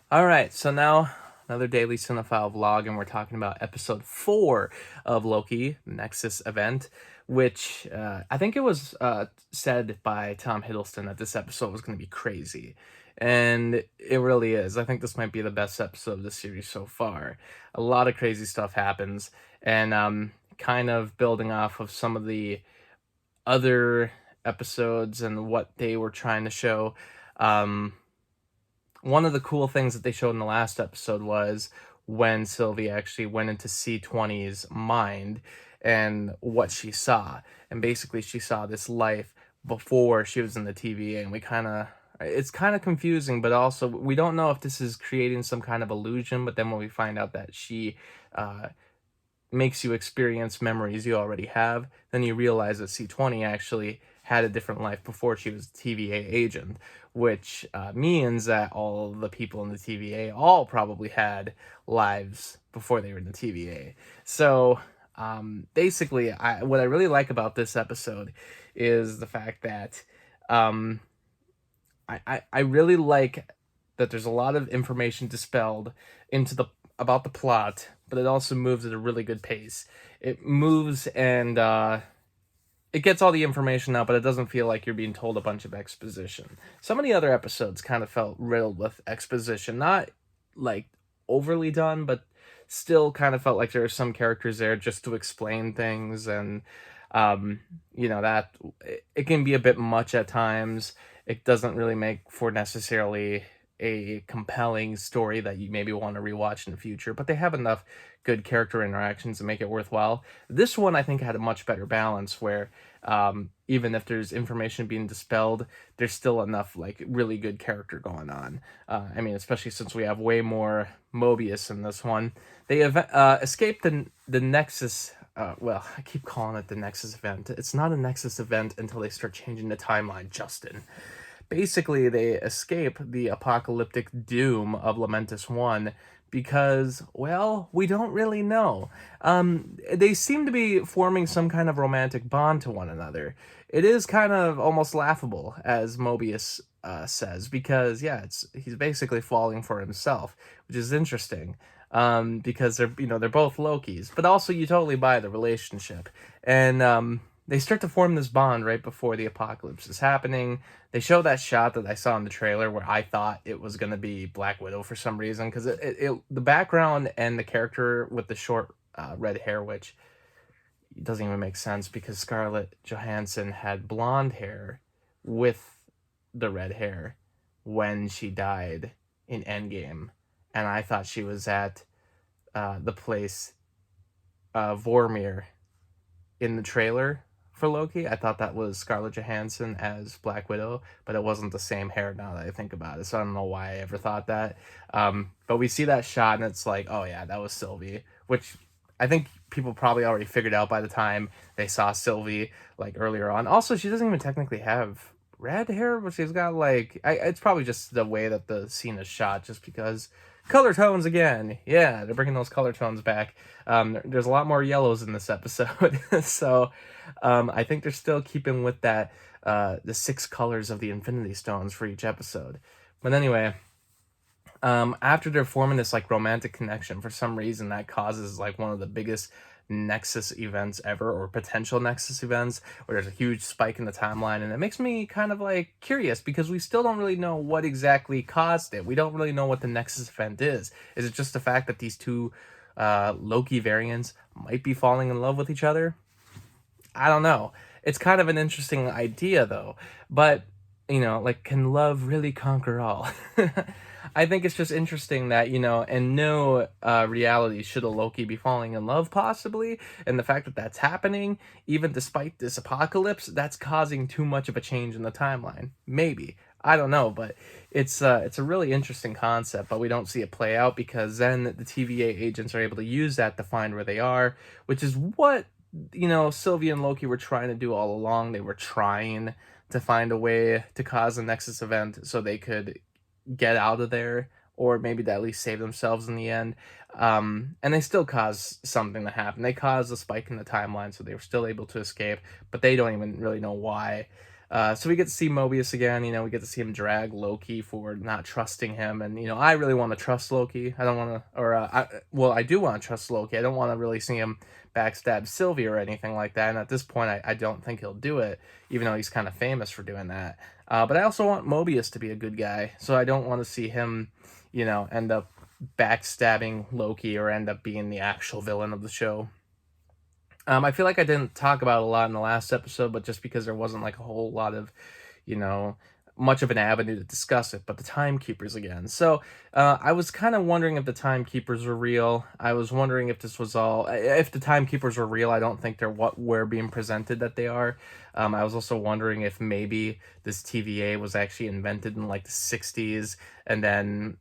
All right, so now another daily cinephile vlog, and we're talking about episode 4 of Loki, Nexus Event, which I think it was said by Tom Hiddleston that this episode was going to be crazy. And it really is. I think this might be the best episode of the series so far. A lot of crazy stuff happens, and kind of building off of some of the other episodes and what they were trying to show. Um, One of the cool things that they showed in the last episode was when Sylvie actually went into C20's mind and what she saw. And basically, she saw this life before she was in the TVA, and it's kind of confusing, but also we don't know if this is creating some kind of illusion. But then when we find out that she uh, makes you experience memories you already have, then you realize that C20 actually had a different life before she was a TVA agent, which means that all the people in the TVA all probably had lives before they were in the TVA. So basically, what I really like about this episode is the fact that um, I really like that there's a lot of information dispelled into the about the plot, but it also moves at a really good pace. It moves and it gets all the information out, but it doesn't feel like you're being told a bunch of exposition. Some of the other episodes kind of felt riddled with exposition, not like overly done, but still kind of felt like there were some characters there just to explain things, and um, that it can be a bit much at times. It doesn't really make for necessarily a compelling story that you maybe want to rewatch in the future, but they have enough good character interactions to make it worthwhile. This one, I think, had a much better balance where even if there's information being dispelled, there's still enough like really good character going on. I mean, especially since we have way more Mobius in this one. They escaped the Nexus. Well, I keep calling it the Nexus event. It's not a Nexus event until they start changing the timeline, Justin. Basically, they escape the apocalyptic doom of Lamentus 1 because, well, we don't really know. They seem to be forming some kind of romantic bond to one another. It is kind of almost laughable, as Mobius says, because, yeah, he's basically falling for himself, which is interesting. Because they're both Lokis, but also you totally buy the relationship, and they start to form this bond right before the apocalypse is happening. They show that shot that I saw in the trailer where I thought it was going to be Black Widow for some reason, because the background and the character with the short red hair, which doesn't even make sense because Scarlett Johansson had blonde hair with the red hair when she died in Endgame, and I thought she was at the place Vormir in the trailer for Loki. I thought that was Scarlett Johansson as Black Widow, but it wasn't the same hair now that I think about it. So I don't know why I ever thought that. But we see that shot and it's like, oh yeah, that was Sylvie, which I think people probably already figured out by the time they saw Sylvie like earlier on. Also, she doesn't even technically have red hair, but she's got like it's probably just the way that the scene is shot, just because color tones again. Yeah, they're bringing those color tones back. There's a lot more yellows in this episode, so I think they're still keeping with that the 6 colors of the Infinity Stones for each episode. But anyway, after they're forming this like romantic connection, for some reason that causes like one of the biggest Nexus events ever, or potential Nexus events, where there's a huge spike in the timeline, and it makes me kind of like curious because we still don't really know what exactly caused it. We don't really know what the Nexus event is. Is it just the fact that these two Loki variants might be falling in love with each other? I don't know. It's kind of an interesting idea though, but like, can love really conquer all? I think it's just interesting that, in no reality should a Loki be falling in love, possibly. And the fact that that's happening, even despite this apocalypse, that's causing too much of a change in the timeline. Maybe. I don't know, but it's a really interesting concept, but we don't see it play out because then the TVA agents are able to use that to find where they are, which is what, Sylvie and Loki were trying to do all along. They were trying to find a way to cause a Nexus event so they could get out of there, or maybe to at least save themselves in the end. And they still caused something to happen. They caused a spike in the timeline, so they were still able to escape, but they don't even really know why. So we get to see Mobius again. We get to see him drag Loki for not trusting him, and I really want to trust Loki. I don't want to, or I do want to trust Loki. I don't want to really see him backstab Sylvie or anything like that. And at this point, I don't think he'll do it, even though he's kind of famous for doing that. But I also want Mobius to be a good guy, so I don't want to see him, end up backstabbing Loki or end up being the actual villain of the show. I feel like I didn't talk about it a lot in the last episode, but just because there wasn't like a whole lot of, you know, much of an avenue to discuss it. But the timekeepers again. So I was kind of wondering if the timekeepers were real. I was wondering if this was all, if the timekeepers were real. I don't think they're what we're being presented that they are. I was also wondering if maybe this TVA was actually invented in like the 60s, and then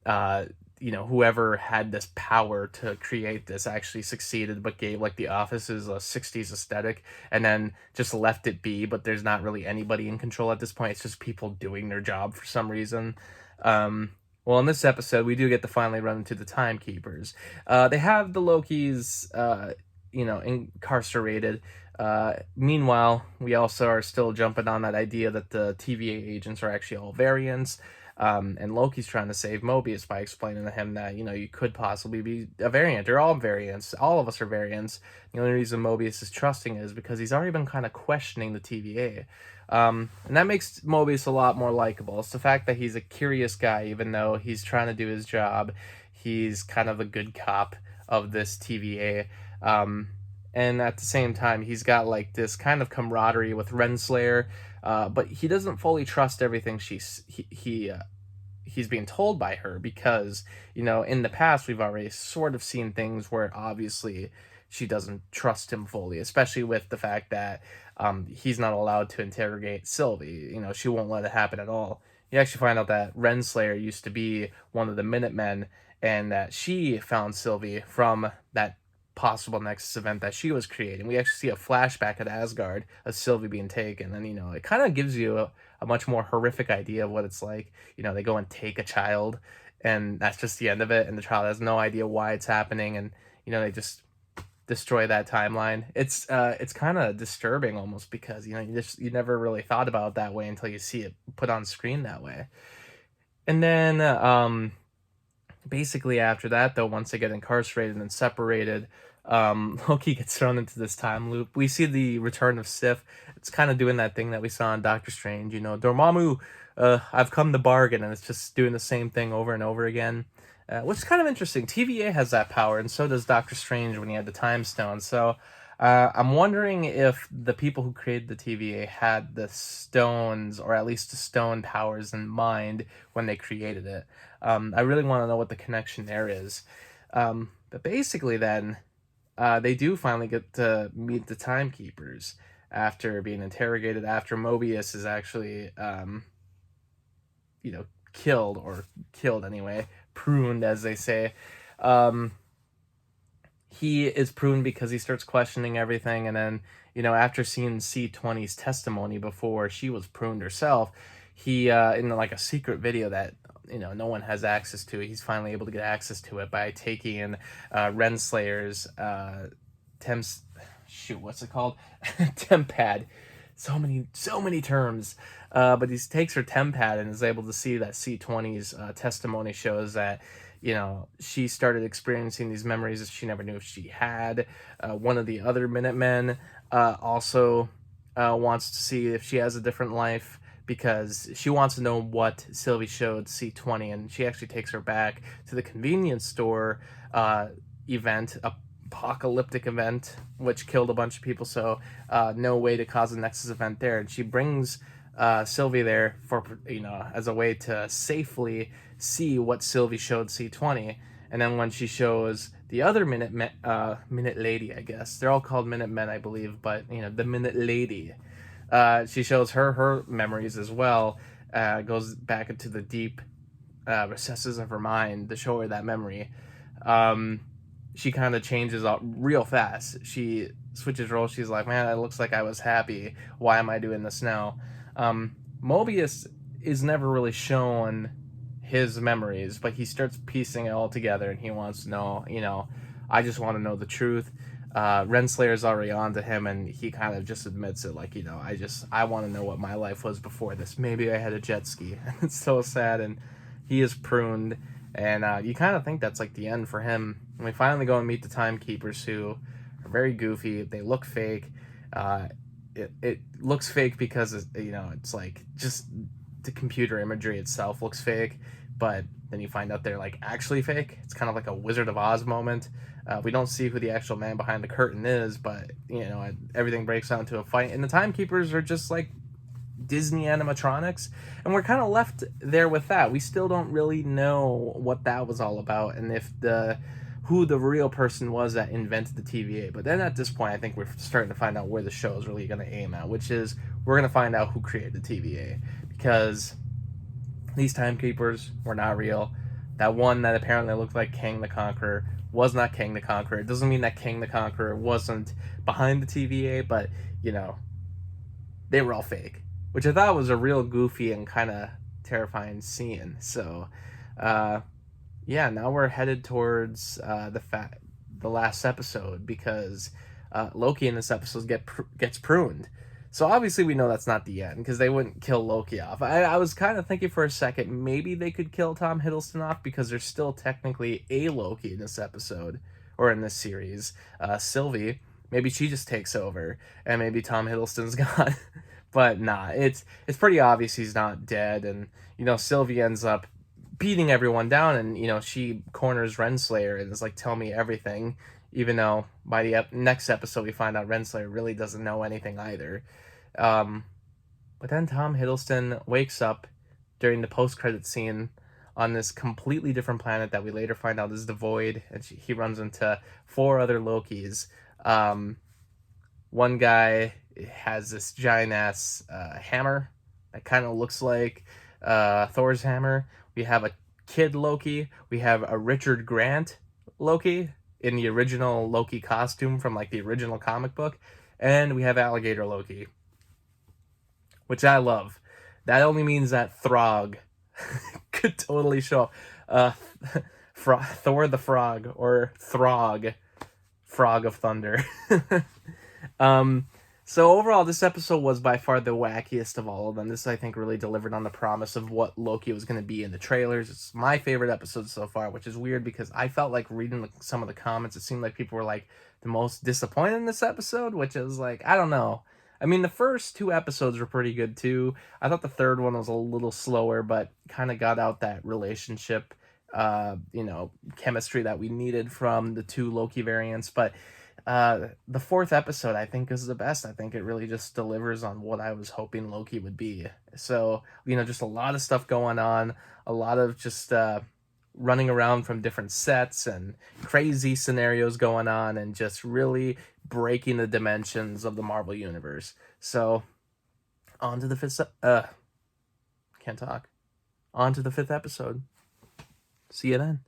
whoever had this power to create this actually succeeded, but gave like the offices a 60s aesthetic and then just left it be. But there's not really anybody in control at this point. It's just people doing their job for some reason. Well, in this episode, we do get to finally run into the timekeepers. They have the Lokis, incarcerated. Meanwhile, we also are still jumping on that idea that the TVA agents are actually all variants. And Loki's trying to save Mobius by explaining to him that, you could possibly be a variant. They're all variants. All of us are variants. The only reason Mobius is trusting it is because he's already been kind of questioning the TVA. And that makes Mobius a lot more likable. It's the fact that he's a curious guy, even though he's trying to do his job. He's kind of a good cop of this TVA. And at the same time, he's got like this kind of camaraderie with Renslayer, but he doesn't fully trust everything he's being told by her, because in the past we've already sort of seen things where obviously she doesn't trust him fully, especially with the fact that he's not allowed to interrogate Sylvie. She won't let it happen at all. You actually find out that Renslayer used to be one of the Minutemen, and that she found Sylvie from that possible Nexus event that she was creating. We actually see a flashback at Asgard of Sylvie being taken, and it kind of gives you a much more horrific idea of what it's like. They go and take a child, and that's just the end of it, and the child has no idea why it's happening, and they just destroy that timeline. It's kind of disturbing almost, because you never really thought about it that way until you see it put on screen that way. And then basically after that, though, once they get incarcerated and separated, Loki gets thrown into this time loop. We see the return of Sif. It's kind of doing that thing that we saw in Doctor Strange, Dormammu, I've come to bargain, and it's just doing the same thing over and over again, which is kind of interesting. TVA has that power, and so does Doctor Strange when he had the Time Stone. So I'm wondering if the people who created the TVA had the stones, or at least the stone powers in mind when they created it. I really want to know what the connection there is. But basically then, they do finally get to meet the timekeepers after being interrogated, after Mobius is actually, killed anyway, pruned, as they say. He is pruned because he starts questioning everything, and then, after seeing C20's testimony before she was pruned herself, he, in like a secret video that, no one has access to, he's finally able to get access to it by taking in Renslayer's what's it called? Tempad. So many terms. But he takes her Tempad and is able to see that C20's testimony shows that, she started experiencing these memories that she never knew if she had. One of the other Minutemen also wants to see if she has a different life, because she wants to know what Sylvie showed C20, and she actually takes her back to the convenience store event, apocalyptic event, which killed a bunch of people, so no way to cause a Nexus event there. And she brings Sylvie there for, as a way to safely see what Sylvie showed C20. And then when she shows the other Minute Lady, I guess they're all called Minutemen, I believe, but the Minute Lady, she shows her memories as well. Goes back into the deep recesses of her mind to show her that memory. She kind of changes up real fast. She switches roles. She's like, man, it looks like I was happy. Why am I doing this now? Mobius is never really shown his memories, but he starts piecing it all together, and he wants to know, I just want to know the truth. Renslayer's already on to him, and he kind of just admits it, like, I want to know what my life was before this. Maybe I had a jet ski. It's so sad, and he is pruned, and you kind of think that's like the end for him. And we finally go and meet the timekeepers, who are very goofy. They look fake. Uh, it looks fake because it's like just the computer imagery itself looks fake, but then you find out they're like actually fake. It's kind of like a Wizard of Oz moment. We don't see who the actual man behind the curtain is, but everything breaks down to a fight, and the timekeepers are just like Disney animatronics, and we're kind of left there with that. We still don't really know what that was all about, and if who the real person was that invented the TVA. But then at this point, I think we're starting to find out where the show is really going to aim at, which is we're going to find out who created the TVA, because these timekeepers were not real. That one that apparently looked like King the Conqueror was not King the Conqueror. It doesn't mean that King the Conqueror wasn't behind the TVA, but they were all fake, which I thought was a real goofy and kind of terrifying scene. So, yeah, now we're headed towards the last episode, because Loki in this episode gets pruned. So obviously we know that's not the end, because they wouldn't kill Loki off. I was kind of thinking for a second maybe they could kill Tom Hiddleston off, because there's still technically a Loki in this episode, or in this series. Sylvie, maybe she just takes over, and maybe Tom Hiddleston's gone. But nah, it's pretty obvious he's not dead, and Sylvie ends up beating everyone down, and she corners Renslayer and is like, tell me everything, even though by the next episode we find out Renslayer really doesn't know anything either. But then Tom Hiddleston wakes up during the post-credit scene on this completely different planet that we later find out is the Void, and he runs into 4 other Lokis. One guy has this giant ass hammer that kind of looks like Thor's hammer. We have a kid Loki. We have a Richard Grant Loki in the original Loki costume from like the original comic book, and we have Alligator Loki, which I love. That only means that Throg could totally show up. Thor the Frog, or Throg, Frog of Thunder. So overall, this episode was by far the wackiest of all of them. This, I think, really delivered on the promise of what Loki was going to be in the trailers. It's my favorite episode so far, which is weird because I felt like reading some of the comments, it seemed like people were like the most disappointed in this episode, which is like, I don't know. I mean, the first 2 episodes were pretty good too. I thought the third one was a little slower, but kind of got out that relationship, chemistry that we needed from the 2 Loki variants. But the 4th episode, I think, is the best. I think it really just delivers on what I was hoping Loki would be. So, just a lot of stuff going on, a lot of just running around from different sets and crazy scenarios going on, and just really breaking the dimensions of the Marvel Universe. So, on to the 5th, can't talk. On to the 5th episode. See you then.